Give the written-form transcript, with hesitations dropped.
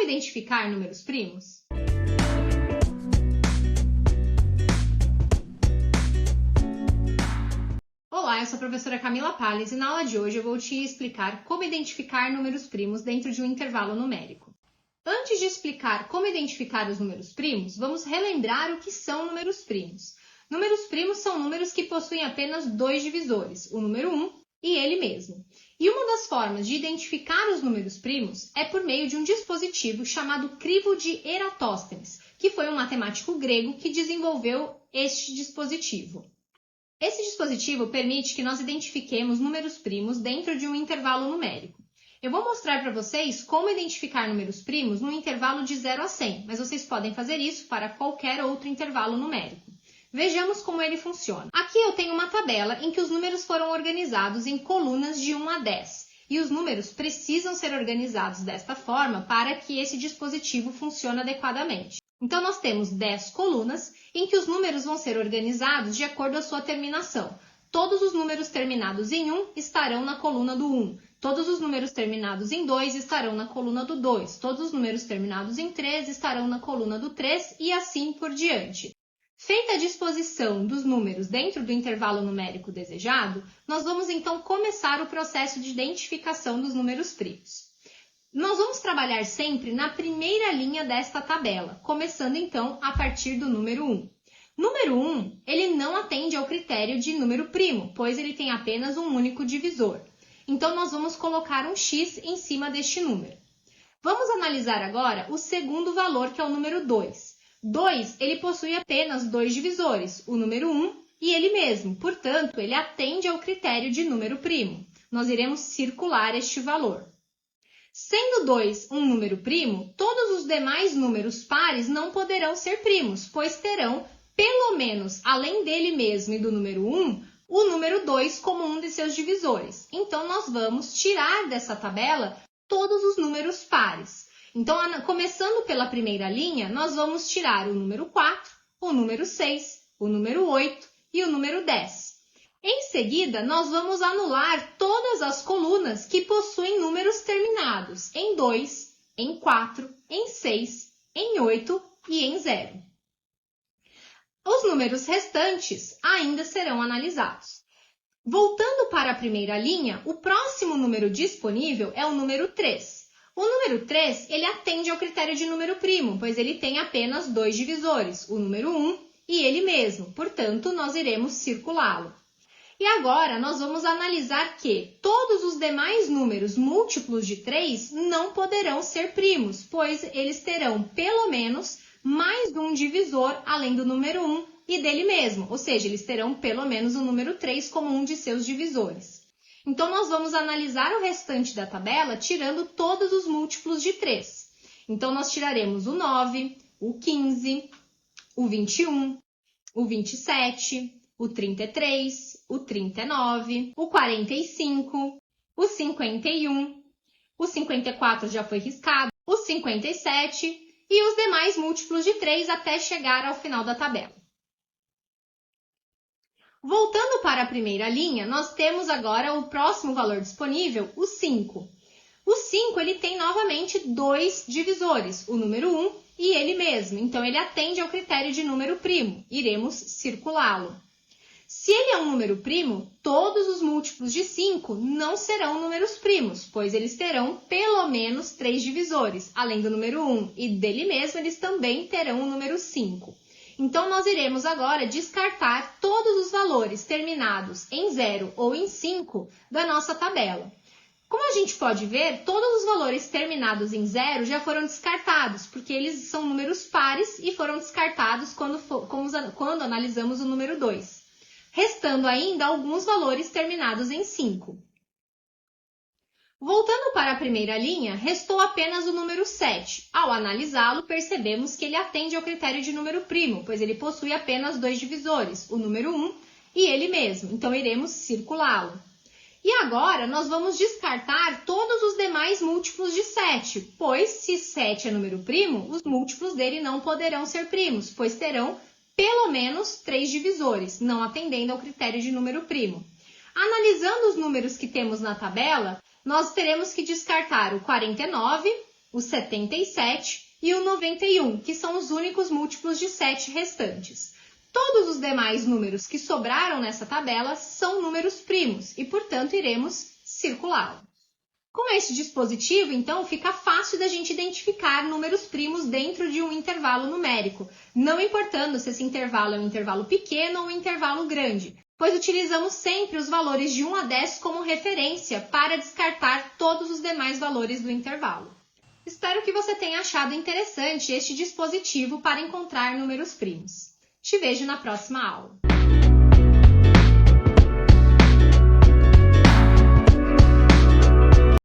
identificar números primos? Olá, eu sou a professora Camila Palles e na aula de hoje eu vou te explicar como identificar números primos dentro de um intervalo numérico. Antes de explicar como identificar os números primos, vamos relembrar o que são números primos. Números primos são números que possuem apenas dois divisores, o número 1 e ele mesmo. E uma das formas de identificar os números primos é por meio de um dispositivo chamado crivo de Eratóstenes, que foi um matemático grego que desenvolveu este dispositivo. Esse dispositivo permite que nós identifiquemos números primos dentro de um intervalo numérico. Eu vou mostrar para vocês como identificar números primos no intervalo de 0 a 100, mas vocês podem fazer isso para qualquer outro intervalo numérico. Vejamos como ele funciona. Aqui eu tenho uma tabela em que os números foram organizados em colunas de 1 a 10. E os números precisam ser organizados desta forma para que esse dispositivo funcione adequadamente. Então, nós temos 10 colunas em que os números vão ser organizados de acordo com a sua terminação. Todos os números terminados em 1 estarão na coluna do 1. Todos os números terminados em 2 estarão na coluna do 2. Todos os números terminados em 3 estarão na coluna do 3 e assim por diante. Feita a disposição dos números dentro do intervalo numérico desejado, nós vamos então começar o processo de identificação dos números primos. Nós vamos trabalhar sempre na primeira linha desta tabela, começando então a partir do número 1. Número 1, ele não atende ao critério de número primo, pois ele tem apenas um único divisor. Então, nós vamos colocar um x em cima deste número. Vamos analisar agora o segundo valor, que é o número 2. 2, ele possui apenas dois divisores, o número 1 e ele mesmo, portanto, ele atende ao critério de número primo. Nós iremos circular este valor. Sendo 2 um número primo, todos os demais números pares não poderão ser primos, pois terão, pelo menos, além dele mesmo e do número 1, o número 2 como um de seus divisores. Então, nós vamos tirar dessa tabela todos os números pares. Então, começando pela primeira linha, nós vamos tirar o número 4, o número 6, o número 8 e o número 10. Em seguida, nós vamos anular todas as colunas que possuem números terminados em 2, em 4, em 6, em 8 e em 0. Os números restantes ainda serão analisados. Voltando para a primeira linha, o próximo número disponível é o número 3. O número 3, ele atende ao critério de número primo, pois ele tem apenas dois divisores, o número 1 e ele mesmo, portanto, nós iremos circulá-lo. E agora, nós vamos analisar que todos os demais números múltiplos de 3 não poderão ser primos, pois eles terão pelo menos mais um divisor além do número 1 e dele mesmo, ou seja, eles terão pelo menos o número 3 como um de seus divisores. Então, nós vamos analisar o restante da tabela tirando todos os múltiplos de 3. Então, nós tiraremos o 9, o 15, o 21, o 27, o 33, o 39, o 45, o 51, o 54 já foi riscado, o 57 e os demais múltiplos de 3 até chegar ao final da tabela. Voltando para a primeira linha, nós temos agora o próximo valor disponível, o 5. O 5 ele tem novamente dois divisores, o número 1 e ele mesmo, então ele atende ao critério de número primo, iremos circulá-lo. Se ele é um número primo, todos os múltiplos de 5 não serão números primos, pois eles terão pelo menos 3 divisores, além do número 1 e dele mesmo, eles também terão o número 5. Então, nós iremos agora descartar todos os valores terminados em 0 ou em 5 da nossa tabela. Como a gente pode ver, todos os valores terminados em 0 já foram descartados, porque eles são números pares e foram descartados quando analisamos o número 2. Restando ainda alguns valores terminados em 5. Voltando para a primeira linha, restou apenas o número 7. Ao analisá-lo, percebemos que ele atende ao critério de número primo, pois ele possui apenas dois divisores, o número 1 e ele mesmo, então iremos circulá-lo. E agora, nós vamos descartar todos os demais múltiplos de 7, pois se 7 é número primo, os múltiplos dele não poderão ser primos, pois terão pelo menos 3 divisores, não atendendo ao critério de número primo. Analisando os números que temos na tabela, nós teremos que descartar o 49, o 77 e o 91, que são os únicos múltiplos de 7 restantes. Todos os demais números que sobraram nessa tabela são números primos e, portanto, iremos circulá-los. Com esse dispositivo, então, fica fácil da gente identificar números primos dentro de um intervalo numérico, não importando se esse intervalo é um intervalo pequeno ou um intervalo grande, pois utilizamos sempre os valores de 1 a 10 como referência para descartar todos os demais valores do intervalo. Espero que você tenha achado interessante este dispositivo para encontrar números primos. Te vejo na próxima aula.